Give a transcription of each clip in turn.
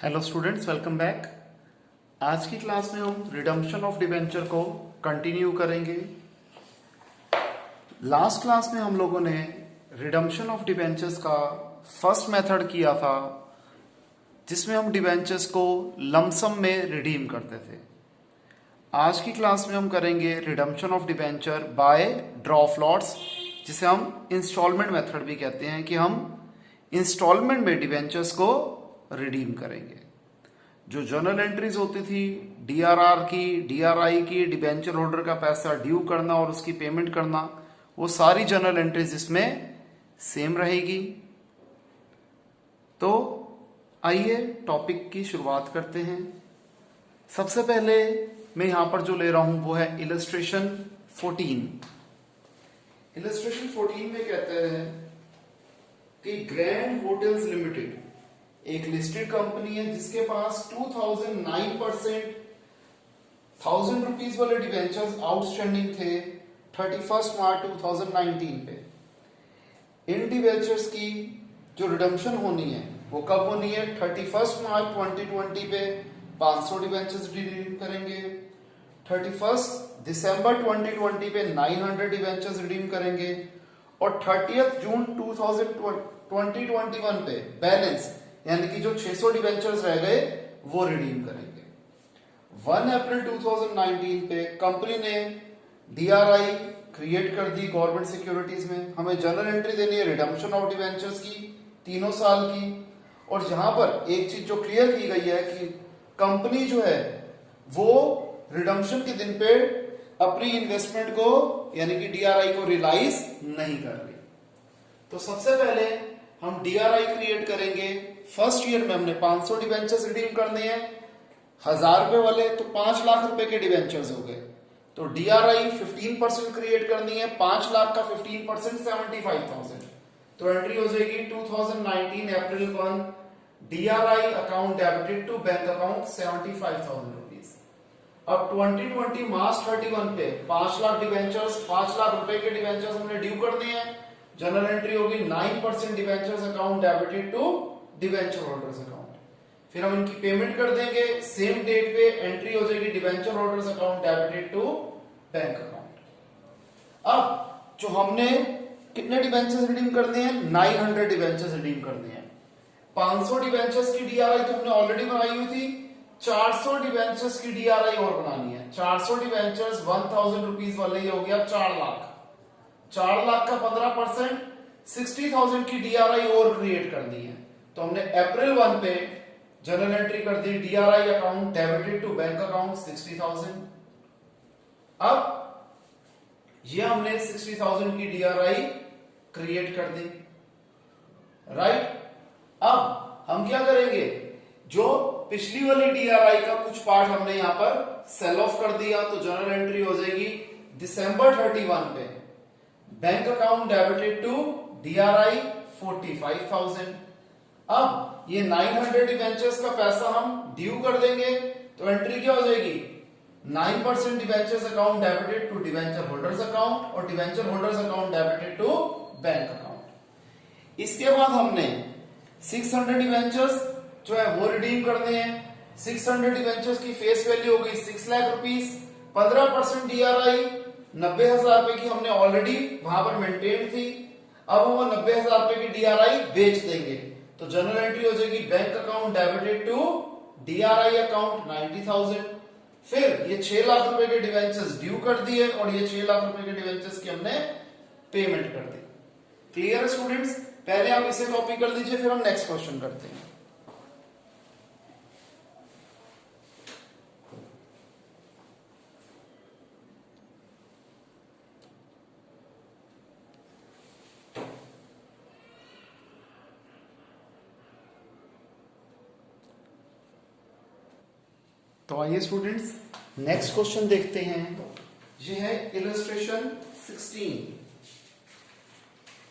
Hello students, welcome back. आज की class में हम रिडम्पशन ऑफ डिबेंचर को कंटिन्यू करेंगे। लास्ट क्लास में हम लोगों ने रिडम्पशन ऑफ डिबेंचर्स का फर्स्ट मेथड किया था, जिसमें हम डिबेंचर्स को लमसम में रिडीम करते थे। आज की क्लास में हम करेंगे redemption of debenture by draw lots, जिसे हम इंस्टॉलमेंट मेथड भी कहते हैं, कि हम इंस्टॉलमेंट में डिबेंचर्स को रिडीम करेंगे। जो जर्नल एंट्रीज होती थी डीआरआर की, डीआरआई की, डिबेंचर होल्डर का पैसा ड्यू करना और उसकी पेमेंट करना, वो सारी जर्नल एंट्रीज इसमें सेम रहेगी। तो आइए टॉपिक की शुरुआत करते हैं। सबसे पहले मैं यहां पर जो ले रहा हूं वो है इलस्ट्रेशन 14। इलस्ट्रेशन 14 में कहते हैं कि ग्रैंड होटल्स लिमिटेड एक लिस्टेड कंपनी है जिसके पास 2009% 1000 रुपीज वाले डिवेंचर्स आउटस्टैंडिंग थे 31 मार्च 2019 पे। इन डिवेंचर्स की जो रिडम्पशन होनी है वो कब होनी है? 31 मार्च 2020 पे 500 डिवेंचर्स रिडीम करेंगे, 31 दिसंबर 2020 पे 900 डिवेंचर्स रिडीम करेंगे और 30 जून 2021 पे बैलेंस यानी कि जो 600 डिवेंचर्स रह गए वो रिडीम करेंगे। 1 अप्रैल 2019 पे कंपनी ने डीआरआई क्रिएट कर दी गवर्नमेंट सिक्योरिटीज में। हमें जर्नल एंट्री देनी है रिडम्पशन ऑफ डिवेंचर्स की 3 साल की। और जहां पर एक चीज जो क्लियर की गई है कि कंपनी जो है वो रिडम्पशन के दिन पे अपनी इन्वेस्टमेंट को यानी कि डीआरआई को रियलाइज नहीं कर रही। तो सबसे पहले हम डीआरआई क्रिएट करेंगे। फर्स्ट ईयर में हमने 500 डिवेंचर्स रिडीम करने हैं, 1000 रुपए वाले, तो 5 लाख रुपए के डिवेंचर्स हो गए। तो डीआरआई 15% क्रिएट करनी है, 5 लाख का 15% 75,000। तो एंट्री हो जाएगी 2019 April 1 DRI account debited to bank account 75,000 rupees. अब 2020 मार्च 31 पे 5 लाख डिवेंचर्स, 5 लाख रुपए के डिवेंचर्स हमने ड्यू करने हैं। जनरल एंट्री होगी 9% debentures account debited to debenture holders account. फिर हम इनकी पेमेंट कर देंगे सेम डेट पे। एंट्री हो जाएगी debenture holders account debited to bank account. अब जो हमने कितने डिवेंचर्स रिडीम करने हैं? 900 डिवेंचर्स रिडीम करने हैं। 500 डिवेंचर्स की डीआरआई तो हमने ऑलरेडी बनाई हुई थी, 400 डिवेंचर्स की डीआरआई और बनानी है। 400 डिवेंचर्स 1000 रुपीज वाले, ये हो गया 4 लाख। 4 लाख का 15% 60,000 की डीआरआई और क्रिएट करनी है। तो हमने अप्रैल 1 पे जर्नल एंट्री कर दी DRI account debited to bank account 60,000। अब ये हमने 60,000 की डीआरआई क्रिएट कर दी, राइट। अब हम क्या करेंगे? जो पिछली वाली डीआरआई का कुछ पार्ट हमने यहां पर सेल ऑफ कर दिया, तो जर्नल एंट्री हो जाएगी दिसंबर 31 पे bank account debited to DRI 45,000। अब ये 900 डिवेंचर्स का पैसा हम ड्यू कर देंगे, तो एंट्री क्या हो जाएगी? 9% debentures account debited to debenture holders account और debenture holders account debited to bank account. इसके बाद हमने 600 डिवेंचर्स जो है वो रिडीम करने हैं। 600 डिवेंचर्स की फेस वैल्यू हो गई 6 लाख रुपीज, 15% डीआरआई 90,000 रुपए की हमने ऑलरेडी वहां पर मेंटेन थी। अब हम 90,000 रुपए की डीआरआई बेच देंगे, तो जनरल एंट्री हो जाएगी bank account debited to DRI account 90,000। फिर ये 6 लाख रुपए के डिवेंचर्स ड्यू कर दिए और ये 6 लाख रुपए के डिवेंचर्स की हमने पेमेंट कर दी। क्लियर है स्टूडेंट्स? पहले आप इसे कॉपी कर लीजिए, फिर हम नेक्स्ट क्वेश्चन करते हैं। तो आइए स्टूडेंट्स नेक्स्ट क्वेश्चन देखते हैं। ये है इलस्ट्रेशन 16।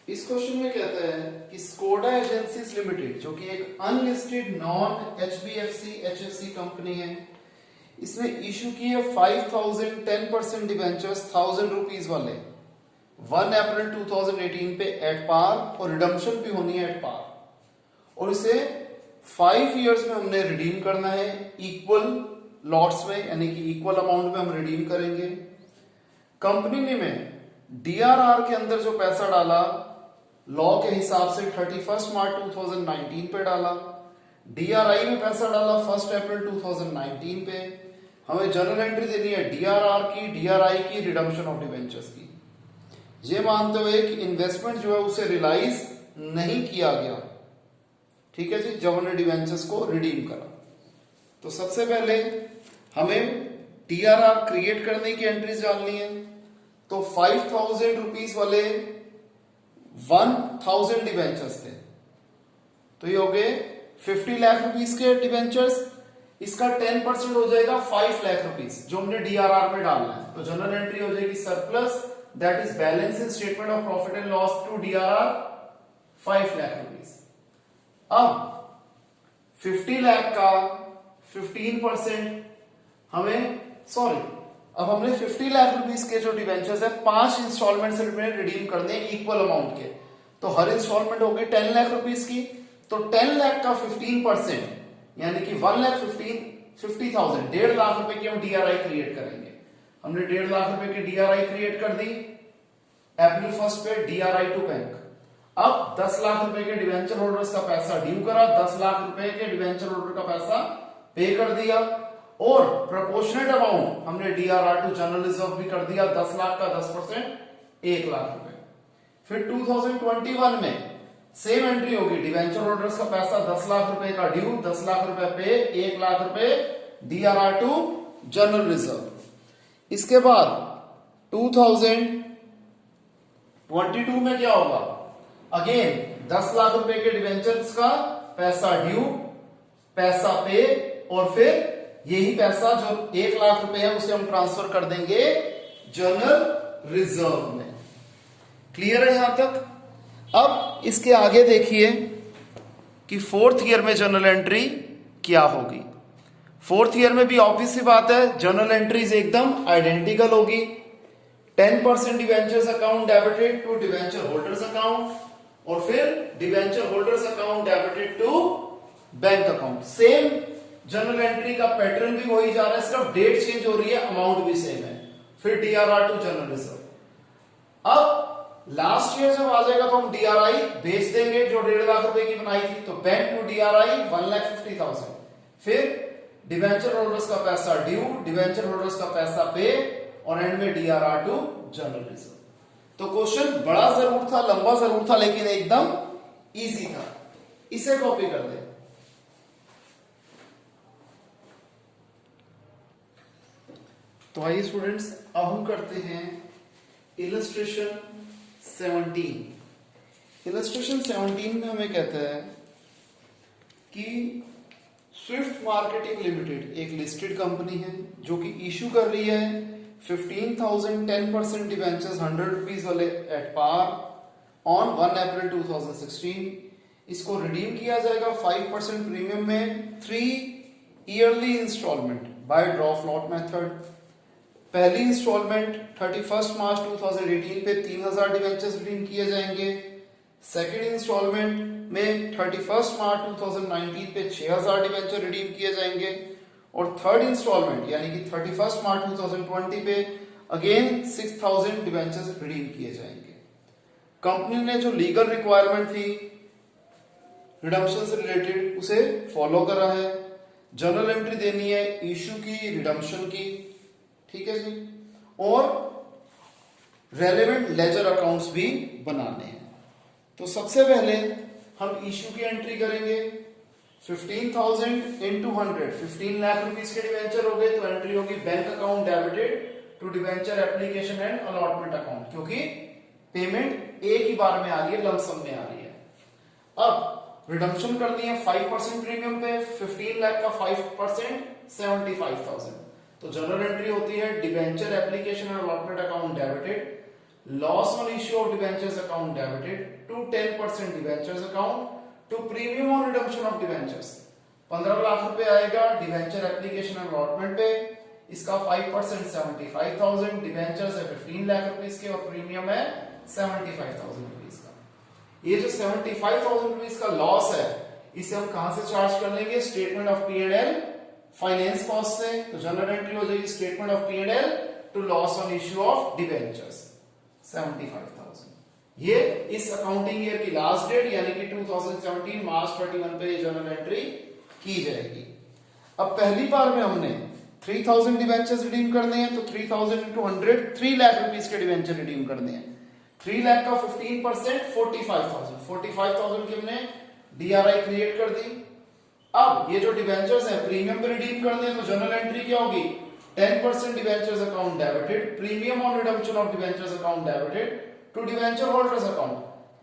इस क्वेश्चन में कहता है कि स्कोडा एजेंसीज लिमिटेड, जो कि एक अनलिस्टेड नॉन एचबीएफसी एचएफसी कंपनी है, इसने इशू की है 5,000 10% डिवेंचर्स 1000 रुपीज वाले 1 अप्रैल 2018 पे एट पार, और रिडम्पशन भी होनी है एट पार। और इसे 5 ईयर्स में हमने रिडीम करना है इक्वल लॉट्स में, यानी कि इक्वल अमाउंट में हम रिडीम करेंगे। कंपनी ने में डीआरआर के अंदर जो पैसा डाला लॉ के हिसाब से 31 मार्च 2019 पे डाला, डीआरआई में पैसा डाला 1 अप्रैल 2019 पे। हमें जर्नल एंट्री देनी है डीआरआर की, डीआरआई की, रिडम्पशन ऑफ डिवेंचर्स की। ये मानते हुए कि इन्वेस्टमेंट जो है उसे रियलाइज नहीं किया गया, ठीक है जी, जब हमने डिवेंचर्स को रिडीम करा। तो सबसे पहले हमें डीआरआर क्रिएट करने की एंट्रीज डालनी है। तो 5,000 रुपीज वाले 1,000 डिवेंचर्स थे, तो ये हो गए 50 लाख रुपीस के डिवेंचर्स। इसका 10% हो जाएगा 5 लाख रुपीस जो हमने डीआरआर में डालना है। तो जनरल एंट्री हो जाएगी surplus, that is balance in statement of profit and loss to DRR 5 lakh rupees. अब 50 लाख का 15% हमें अब हमने 50 लाख रुपीस के जो डिवेंचर्स है 5 इंस्टॉलमेंट में रिडीम करने इक्वल अमाउंट के। तो हर इंस्टॉलमेंट हो गई 10 लाख रुपीस की। तो 10 लाख का 15% यानी कि 1,50,000 1.5 लाख रुपए की हम डीआरआई क्रिएट करेंगे। हमने 1.5 लाख रुपए की डीआरआई क्रिएट कर दी अप्रैल 1 पे डीआरआई टू बैंक। अब 10 लाख रुपए के डिवेंचर होल्डर्स का पैसा ड्यू करा, 10 लाख रुपए के डिवेंचर होल्डर का पैसा पे कर दिया और प्रोपोर्शनेट अमाउंट हमने डीआरआर टू जनरल रिजर्व भी कर दिया, 10 लाख का 10% 1 लाख रुपए। फिर 2021 में सेम एंट्री होगी, डिवेंचर होल्डर्स का पैसा 10 लाख रुपए का ड्यू, 10 लाख रुपए पे, 1 लाख रुपए डीआरआर टू जनरल रिजर्व। इसके बाद 2022 में क्या होगा, अगेन 10 लाख रुपए के डिवेंचर्स का पैसा ड्यू, पैसा पे, और फिर यही पैसा जो 1 लाख रुपए है उसे हम ट्रांसफर कर देंगे जनरल रिजर्व में। क्लियर है यहां तक? अब इसके आगे देखिए कि 4th ईयर में जनरल एंट्री क्या होगी। 4th ईयर में भी ऑब्वियस सी बात है, जनरल एंट्रीज एकदम आइडेंटिकल होगी। 10% debentures account debited to debenture holders account, और फिर debenture holders account debited to bank account. Same general entry का पैटर्न भी वही जा रहा है, सिर्फ डेट चेंज हो रही है, अमाउंट भी सेम है। फिर डीआरआर टू जनरल रिजर्व। अब लास्ट ईयर जब आ जाएगा तो हम डीआरआई भेज देंगे जो 1.5 लाख रुपए की बनाई थी, तो बैंक टू डीआरआई 1,50,000। फिर डिवेंचर होल्डर्स का पैसा ड्यू, डिवेंचर होल्डर्स का पैसा पे, और एंड में डीआरआर टू जनरल रिजर्व। तो क्वेश्चन बड़ा जरूर था, लंबा जरूर था, लेकिन एकदम इजी था। इसे कॉपी कर दे। तो आइए स्टूडेंट्स, अब हम करते हैं इलस्ट्रेशन 17। इलस्ट्रेशन 17 में हमें कहता है कि स्विफ्ट मार्केटिंग लिमिटेड एक लिस्टेड कंपनी है जो कि इशू कर रही है 15,000 10% डिवेंचर्स 100 रुपीज वाले एट पार ऑन 1 अप्रैल 2016। इसको रिडीम किया जाएगा 5% प्रीमियम में 3 yearly instalment by drop lot method. पहली इंस्टॉलमेंट 31 मार्च 2018 पे 3,000 डिवेंचर्स रिडीम किए जाएंगे। सेकेंड इंस्टॉलमेंट में 31 मार्च 2019 पे 6,000 डिवेंचर रिडीम किए जाएंगे। और थर्ड इंस्टॉलमेंट यानी कि 31 मार्च 2020 पे अगेन 6,000 डिवेंचर्स रिडीम किए जाएंगे। कंपनी ने जो लीगल रिक्वायरमेंट थी रिडम्पशन से रिलेटेड उसे फॉलो करा है। जनरल एंट्री देनी है इशू की, रिडम्पशन की, ठीक है जी, और रेलेवेंट लेजर अकाउंट्स भी बनाने हैं। तो सबसे पहले हम इशू की एंट्री करेंगे। 15,000 into 100 15 लाख रुपीस के डिवेंचर हो गए, तो एंट्री होगी bank account debited to debenture application and allotment account, क्योंकि पेमेंट एक ही बार में आ रही है, लमसम में आ रही है। अब रिडम्पशन करनी है 5% प्रीमियम पे, 15 लाख का 5% 75,000। तो जनरल एंट्री होती है debenture application and allotment account debited, loss on issue of debentures account debited to 10% debentures account to premium और रिडम्पशन ऑफ डिवेंचर्स। 15 लाख रुपए आएगा डिवेंचर एप्लीकेशन एंड अलॉटमेंट पे, इसका 5% 75,000, डिवेंचर्स है 15 लाख रुपीस के और प्रीमियम है 75,000 रुपीस का। ये जो 75,000 रुपीस का लॉस है इसे हम कहां से चार्ज कर लेंगे, statement of P and L finance cost से। तो जनरल एंट्री हो जाएगी statement of P and L two loss on issue of debentures 75,000। ये इस अकाउंटिंग ईयर की लास्ट डेट यानी कि 2017 मार्च 31 पे ये जनरल एंट्री की जाएगी। अब पहली बार में हमने 3000 डिवेंचर्स रिडीम करने हैं, तो 3000 into 100 3 लाख रुपीस के डिवेंचर रिडीम करने हैं। 3 लाख का 15% 45,000 की हमने डीआरआई क्रिएट कर दी। अब ये जो डिवेंचर्स हैं प्रीमियम पे रिडीम करने हैं, तो जनरल एंट्री क्या होगी, 10% debentures account debited, premium on redemption of debentures account debited to debenture holders account.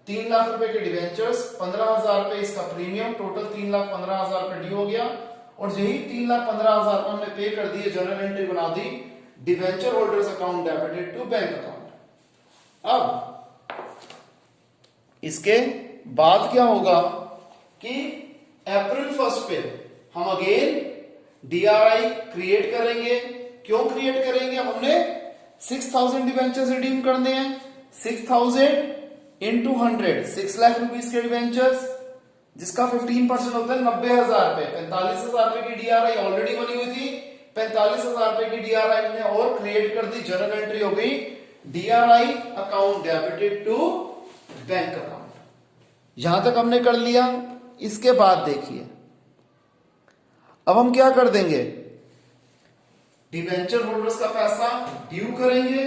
3 lakh रुपए के डिवेंचर्स, 15,000 रुपए इसका प्रीमियम, टोटल 3,15,000 रुपए ड्यू हो गया। और यही 3,15,000 को हमने पे कर दिए, जनरल एंट्री बना दी debenture holders account debited to bank account. अब इसके बाद क्या होगा कि अप्रैल 1 पे हम अगेन डीआरआई क्रिएट करेंगे। क्यों क्रिएट करेंगे, हमने 6,000 डिवेंचर्स रिडीम करने हैं। 6,000 into 100 6 लाख रुपीस के डिवेंचर्स, जिसका 15% होता है 90,000 रुपए। 45,000 रुपए की डीआरआई ऑलरेडी बनी हुई थी, 45,000 रुपए की डीआरआई हमने और क्रिएट कर दी। जनरल एंट्री हो गई DRI account debited to bank account. यहां तक हमने कर लिया। इसके बाद देखिए अब हम क्या कर देंगे, डिवेंचर होल्डर्स का पैसा ड्यू करेंगे।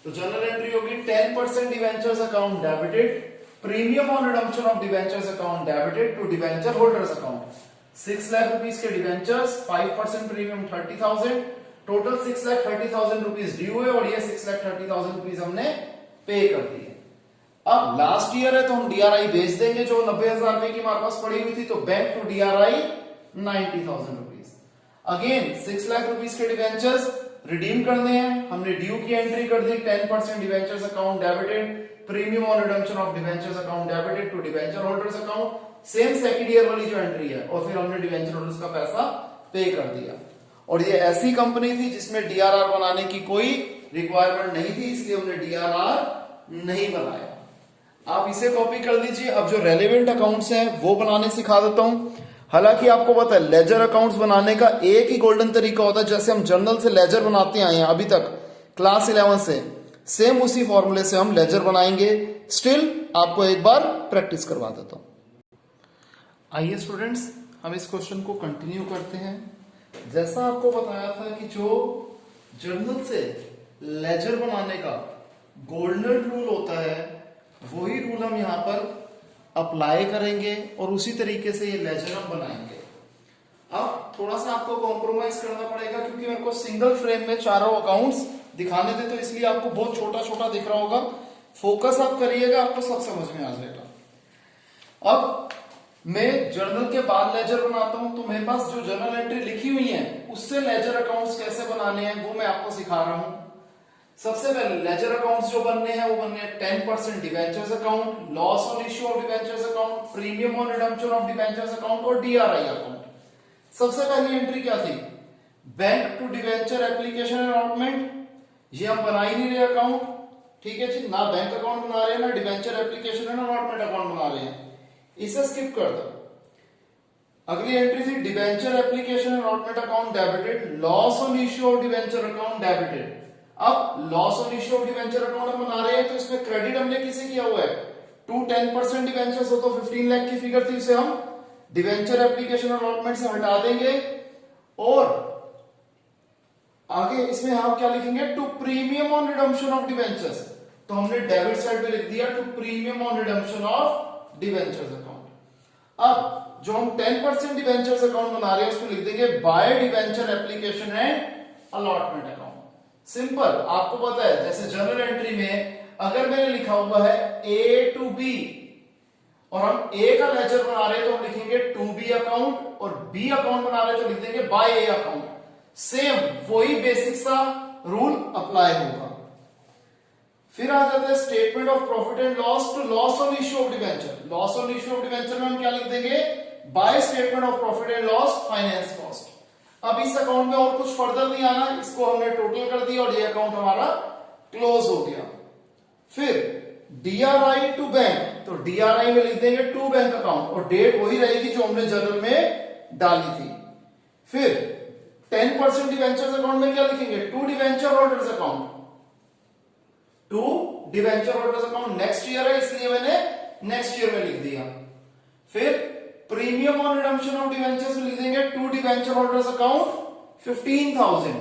तो जनरल एंट्री होगी 10% debentures account debited, premium on redemption of debentures account debited to debenture holders account. 6 lakh rupees के debentures, 5% premium 30,000, total 6,30,000 rupees due है और ये 6,30,000 रुपीस हमने पे कर दिए। अब लास्ट ईयर है तो हम डीआरआई भेज देंगे जो 90,000 रुपए की हमारे पास पड़ी हुई थी, तो bank to DRI 90,000 rupees. Again 6 lakh rupees के डिवेंचर्स रिडीम करने हैं, हमने ड्यू की एंट्री कर दी 10% debentures account debited, premium on redemption of debentures account debited to debenture holders account, same second year वाली जो एंट्री है, और फिर हमने डिवेंचर होल्डर्स का पैसा पे कर दिया। और ये ऐसी कंपनी थी जिसमें डीआरआर बनाने की कोई रिक्वायरमेंट नहीं थी, इसलिए हमने डीआरआर नहीं बनाया। आप इसे कॉपी कर लीजिए। अब जो रेलेवेंट अकाउंट्स हैं वो बनाने सिखा देता हूं। हालांकि आपको पता है लेजर अकाउंट्स बनाने का एक ही गोल्डन तरीका होता है, जैसे हम जर्नल से लेजर बनाते आए हैं अभी तक क्लास 11 से, सेम उसी फॉर्मूले से हम लेजर बनाएंगे। स्टिल आपको एक बार प्रैक्टिस करवा देता हूं। आइए स्टूडेंट्स हम इस क्वेश्चन को कंटिन्यू करते हैं। जैसा आपको बताया था कि जो जर्नल से लेजर बनाने का गोल्डन रूल होता है, वही रूल हम यहां पर अप्लाई करेंगे और उसी तरीके से ये लेजर हम बनाएंगे। अब थोड़ा सा आपको कॉम्प्रोमाइज करना पड़ेगा क्योंकि मेरे को सिंगल फ्रेम में चारों अकाउंट्स दिखाने थे, तो इसलिए आपको बहुत छोटा छोटा दिख रहा होगा। फोकस आप करिएगा, आपको सब समझ में आ जाएगा। अब मैं जर्नल के बाद लेजर बनाता हूं, तो मेरे पास जो जर्नल एंट्री लिखी हुई है उससे लेजर अकाउंट्स कैसे बनाने हैं वो मैं आपको सिखा रहा हूं। सबसे पहले लेजर अकाउंट्स जो बनने हैं वो बनने हैं 10% debentures account, loss on issue of debentures account, premium on redemption of debentures account और डीआरआई अकाउंट। सबसे पहली एंट्री क्या थी, bank to debenture application allotment. ये हम बना ही नहीं रहे अकाउंट, ठीक है जी, ना बैंक अकाउंट बना रहे हैं ना debenture application and allotment account बना रहे हैं, इसे स्किप कर दो। अगली एंट्री थी debenture application allotment account debited, loss on issue of debenture account debited. अब loss on issue of debenture account हम बना रहे हैं तो इसमें क्रेडिट हमने किसे किया हुआ है, टू 10% डिवेंचर्स हो तो 15 लाख की फिगर थी, इसे हम डिवेंचर एप्लीकेशन अलॉटमेंट से हटा देंगे। और आगे इसमें हम क्या लिखेंगे, to premium on redemption of debentures, तो हमने डेबिट साइड पे लिख दिया to premium on redemption of debentures account. अब जो हम 10% डिवेंचर्स अकाउंट बना रहे हैं उसको लिख देंगे by debenture application and allotment account. Simple, आपको पता है जैसे जनरल एंट्री में अगर मैंने लिखा हुआ है ए टू बी और हम ए का लेजर बना रहे हैं तो हम लिखेंगे टू बी अकाउंट, और बी अकाउंट बना रहे हैं तो लिख देंगे बाय ए अकाउंट। सेम वही बेसिक सा रूल अप्लाई होगा। फिर आ जाता है statement of profit and loss to loss on issue of debenture. Loss on issue of debenture में हम क्या लिख देंगे, by statement of profit and loss finance cost. अब इस अकाउंट में और कुछ फर्दर नहीं आना, इसको हमने टोटल कर दिया और ये अकाउंट हमारा क्लोज हो गया। फिर DRI टू बैंक, तो DRI में लिख देंगे टू बैंक अकाउंट और डेट वही रहेगी जो हमने जर्नल में डाली थी। फिर 10% डिवेंचर्स अकाउंट में क्या लिखेंगे, to debenture holders account, to debenture holders account next year है इसलिए मैंने नेक्स्ट ईयर में लिख दिया। फिर premium on redemption of debentures में लिख देंगे टू डिवेंचर होल्डर्स अकाउंट 15,000,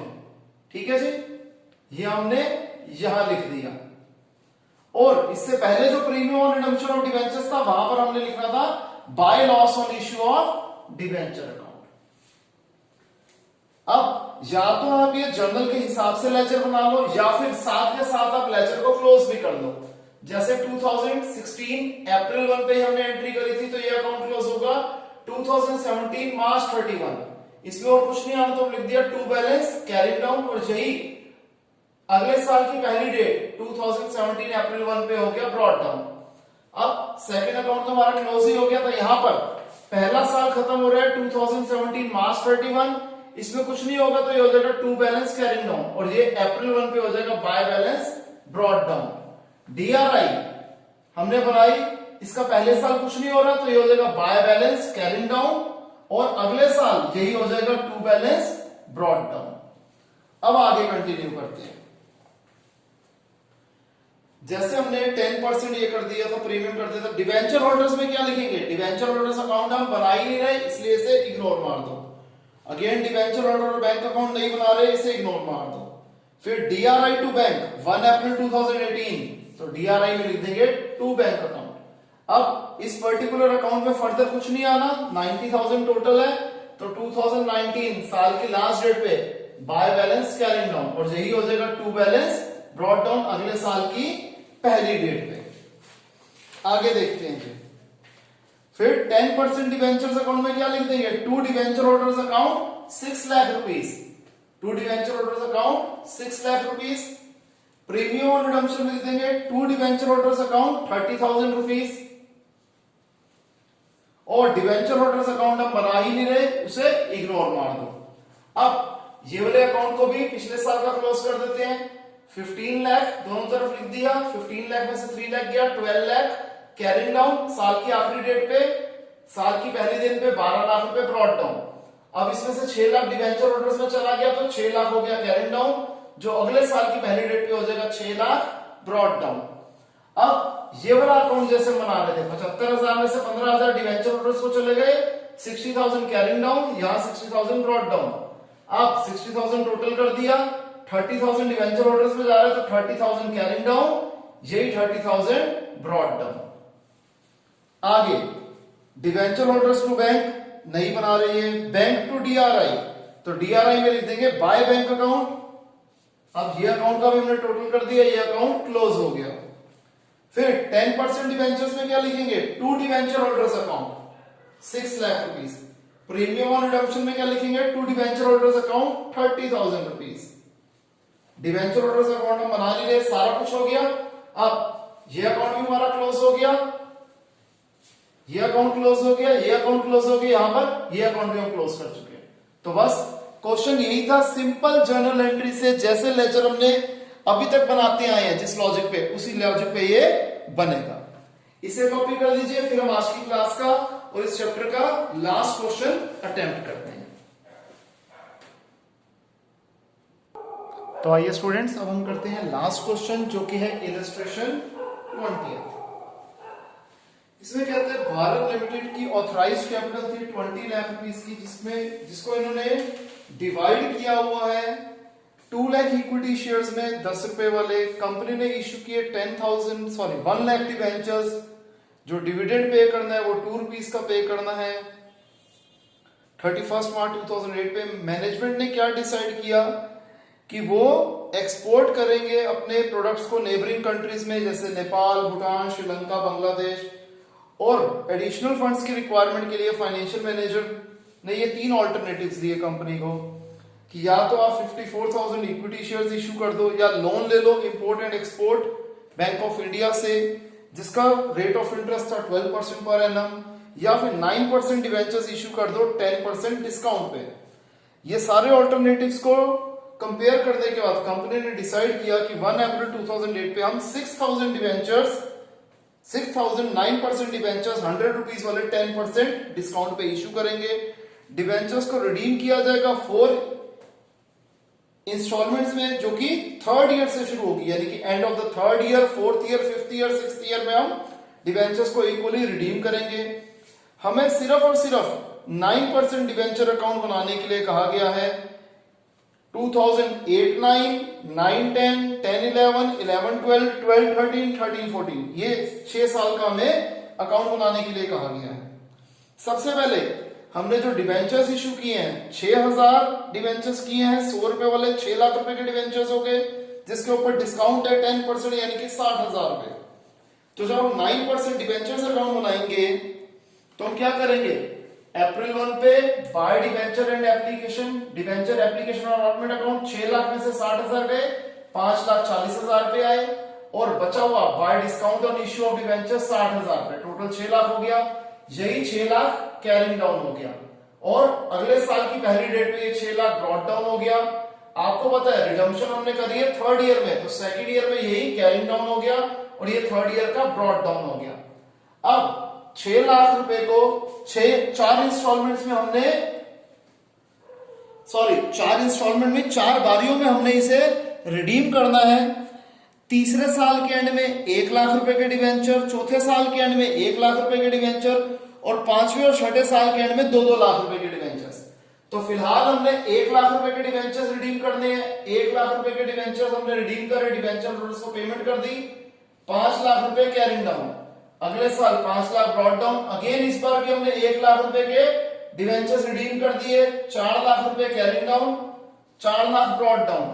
ठीक है जी, ये हमने यहां लिख दिया। और इससे पहले जो premium on redemption of debentures था वहां पर हमने लिखा था by loss on issue of debenture account. अब या तो आप ये जर्नल के हिसाब से लेजर बना लो या फिर साथ के साथ आप लेजर को क्लोज भी कर लो। जैसे 2016 अप्रैल 1 पे हमने एंट्री करी थी तो ये अकाउंट क्लोज होगा 2017 मार्च 31, इसमें और कुछ नहीं आना तो लिख दिया टू बैलेंस कैरी डाउन और यही अगले साल की पहली डेट 2017 अप्रैल 1 पे हो गया ब्रॉड डाउन। अब सेकंड अकाउंट तो हमारा क्लोज ही हो गया, तो यहां पर पहला साल खत्म हो रहा है 2017 मार्च 31, इसमें कुछ नहीं होगा तो ये हो जाएगा टू बैलेंस कैरिंग डाउन और ये अप्रैल 1 पे हो जाएगा by balance brought down. DRI हमने बनाई, इसका पहले साल कुछ नहीं हो रहा तो ये हो जाएगा बाय बैलेंस कैरिंग डाउन और अगले साल यही हो जाएगा टू बैलेंस ब्रॉड डाउन। अब आगे कंटिन्यू करते हैं। जैसे हमने 10% ये कर दिया था, प्रीमियम कर दिया था, डिवेंचर होल्डर्स में क्या लिखेंगे, डिवेंचर होल्डर्स अकाउंट हम बना ही नहीं रहे इसलिए इसे इग्नोर मार दो। अगेन डिवेंचर होल्डर और बैंक अकाउंट नहीं बना रहे, इसे इग्नोर मार दो। फिर DRI टू बैंक 1 अप्रैल 2018, तो DRI में लिख देंगे टू बैंक अकाउंट। अब इस पर्टिकुलर अकाउंट में फर्दर कुछ नहीं आना, 90,000 टोटल है, तो 2019 साल की लास्ट डेट पे बाय बैलेंस कैरिंग डाउन और यही हो जाएगा टू बैलेंस ब्रॉड डाउन अगले साल की पहली डेट पे। आगे देखते हैं जी। फिर 10% डिवेंचर्स अकाउंट में क्या लिख देंगे, to debenture holders account 6 lakh rupees, to debenture holders account 6 lakh rupees. Premium on redemption में लिख देंगे to debenture holders account 30,000 rupees. और डिवेंचर होल्डर्स अकाउंट हम बना ही नहीं रहे, उसे इग्नोर मार दो। अब ये वाले अकाउंट को भी पिछले साल का क्लोज कर देते हैं। 15 लाख दोनों तरफ लिख दिया, 15 लाख में से 3 लाख गया, 12 लाख कैरिंग डाउन साल की आखिरी डेट पे, साल की पहली दिन पे 12 लाख रुपए ब्रॉड डाउन। अब इसमें से 6 लाख डिवेंचर होल्डर्स में चला गया तो 6 लाख हो गया कैरिंग डाउन, जो अगले साल की पहली डेट पे हो जाएगा 6 लाख ब्रॉड डाउन। अब ये वाला अकाउंट जैसे बना रहे थे 75,000 में से 15,000 डिवेंचर होल्डर्स को चले गए, 60,000 कैरिंग डाउन, यहां 60,000 ब्रॉड डाउन। अब 60,000 टोटल कर दिया, 30,000 डिवेंचर होल्डर्स में जा रहे हैं तो 30,000 कैरिंग डाउन, यही 30,000 ब्रॉड डाउन। आगे डिवेंचर होल्डर्स टू बैंक नहीं बना रही है, बैंक टू DRI, तो DRI में लिख देंगे बाय बैंक अकाउंट। अब ये अकाउंट का भी हमने टोटल कर दिया, ये अकाउंट क्लोज हो गया। फिर 10% डिवेंचर्स में क्या लिखेंगे, to debenture holders account 6 lakh rupees. Premium on redemption में क्या लिखेंगे, to debenture holders account 30,000 rupees. Debenture holders account हम बना लिए, सारा कुछ हो गया। अब ये अकाउंट भी हमारा क्लोज हो गया, ये अकाउंट क्लोज हो गया, ये अकाउंट क्लोज हो गया, यहां पर ये अकाउंट भी हम क्लोज कर चुके हैं। तो बस क्वेश्चन यही था, सिंपल जर्नल एंट्री से जैसे लेजर हमने अभी तक बनाते आए हैं जिस लॉजिक पे, उसी लॉजिक पे ये बनेगा। इसे कॉपी कर लीजिए, फिर हम आज की क्लास का और इस चैप्टर का लास्ट क्वेश्चन अटेम्प्ट करते हैं। तो आइए स्टूडेंट्स, अब हम करते हैं लास्ट क्वेश्चन जो कि है इलस्ट्रेशन 20। इसमें कहते हैं भारत लिमिटेड की ऑथराइज्ड कैपिटल थी 20 लाख रुपीस की, जिसको इन्होंने डिवाइड किया हुआ है 2 लाख इक्विटी शेयर्स में 10 रुपए वाले। कंपनी ने इश्यू किए 1 लाख डिवेंचर्स, जो डिविडेंड पे करना है वो 2 रुपीस का पे करना है। 31 मार्च 2008 पे मैनेजमेंट ने क्या डिसाइड किया कि वो एक्सपोर्ट करेंगे अपने प्रोडक्ट्स को नेबरिंग कंट्रीज में, जैसे नेपाल, भूटान, श्रीलंका, बांग्लादेश। और एडिशनल फंड्स की रिक्वायरमेंट के लिए फाइनेंशियल मैनेजर ने ये 3 ऑल्टरनेटिव्स दिए कंपनी को कि या तो आप 54,000 इक्विटी शेयर्स इशू कर दो, या लोन ले लो import and export bank of India से, जिसका रेट ऑफ इंटरेस्ट था 12% पर एनम, या फिर 9% डिवेंचर्स इशू कर दो 10% डिस्काउंट पे। ये सारे ऑल्टरनेटिव्स को कंपेयर करने के बाद कंपनी ने डिसाइड किया कि 1 अप्रैल 2008 पे हम 6,000 डिवेंचर्स 6000 9% डिवेंचर्स 100 रुपीज वाले 10% डिस्काउंट पे इशू करेंगे। डिवेंचर्स को रिडीम किया जाएगा 4 इंस्टॉलमेंट्स में, जो कि थर्ड ईयर से शुरू होगी, यानी कि end of the third year, fourth year, fifth year, sixth year में हम डिवेंचर्स को इक्वली रिडीम करेंगे। हमें सिर्फ और सिर्फ 9% डिवेंचर अकाउंट बनाने के लिए कहा गया है। 2008 9, 9 10, 10 11, 11 12, 12 13, 13 14, ये 6 साल का हमें अकाउंट बनाने के लिए कहा गया है। सबसे पहले हमने जो डिवेंचर्स इशू किए हैं, 6000 डिवेंचर्स किए हैं, 100 रुपए वाले 6 लाख रुपए के डिवेंचर्स हो गए, जिसके ऊपर डिस्काउंट है 10%, यानी कि 60,000 रुपए। तो जब हम 9% डिवेंचर्स अकाउंट बनाएंगे तो हम क्या करेंगे, अप्रैल 1 पे by debenture and application, debenture application और अलॉटमेंट अकाउंट 6 लाख में से 60,000 गए, 5,40,000 रुपए आए, और बचा हुआ bye discount on issue of debenture 60,000 रुपए, टोटल 6 लाख हो गया। यही 6 लाख कैरिंग डाउन हो गया, और अगले साल की पहली डेट पे ये 6 लाख ब्रॉट डाउन हो गया। आपको पता है रिडम्पशन हमने करी है थर्ड ईयर में, तो सेकंड ईयर में यही कैरिंग डाउन हो गया और ये थर्ड ईयर का ब्रॉट डाउन हो गया। अब 6 लाख रुपए को 4 इंस्टॉलमेंट्स में हमने, सॉरी 4 इंस्टॉलमेंट में 4 बारियों में हमने इसे रिडीम करना है। तीसरे साल के एंड में 1 लाख रुपए के डिवेंचर, चौथे साल के एंड में 1 लाख रुपए के डिवेंचर, और 5वें और 6ठे साल के एंड में 2-2 लाख रुपए के डिवेंचर्स। तो फिलहाल हमने 1 लाख रुपए के डिवेंचर्स रिडीम करने हैं। 1 लाख रुपए के डिवेंचर्स हमने रिडीम करे, डिवेंचर होल्डर्स को पेमेंट कर दी, 5 लाख रुपए कैरिंग डाउन, अगले साल 5 लाख ब्रॉट डाउन, अगेन इस बार भी हमने 1 लाख रुपए के डिवेंचर्स रिडीम कर दिए, 4 लाख रुपए carrying down, 4 lakh brought down.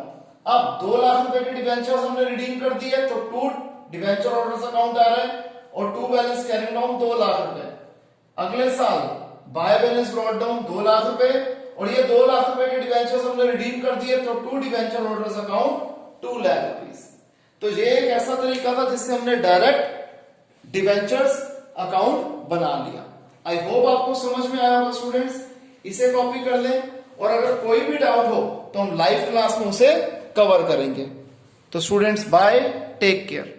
अब 2 लाख रुपए के डिवेंचर्स हमने रिडीम कर दिए, तो 2 डिवेंचर होल्डर्स अकाउंट आ रहा है, और 2 बैलेंस कैरिंग डाउन 2 लाख रुपए। अगले साल by balance brought down 2 lakh रुपए, और ये 2 लाख रुपए के डिवेंचर्स हमने रिडीम कर दिए, तो 2 debenture holders account 2 lakh rupees. तो ये एक ऐसा तरीका था जिससे हमने डायरेक्ट डिवेंचर्स अकाउंट बना लिया। आई होप आपको समझ में आया होगा स्टूडेंट्स, इसे कॉपी कर लें, और अगर कोई भी डाउट हो तो हम लाइव क्लास में उसे कवर करेंगे। तो स्टूडेंट्स बाय, टेक केयर।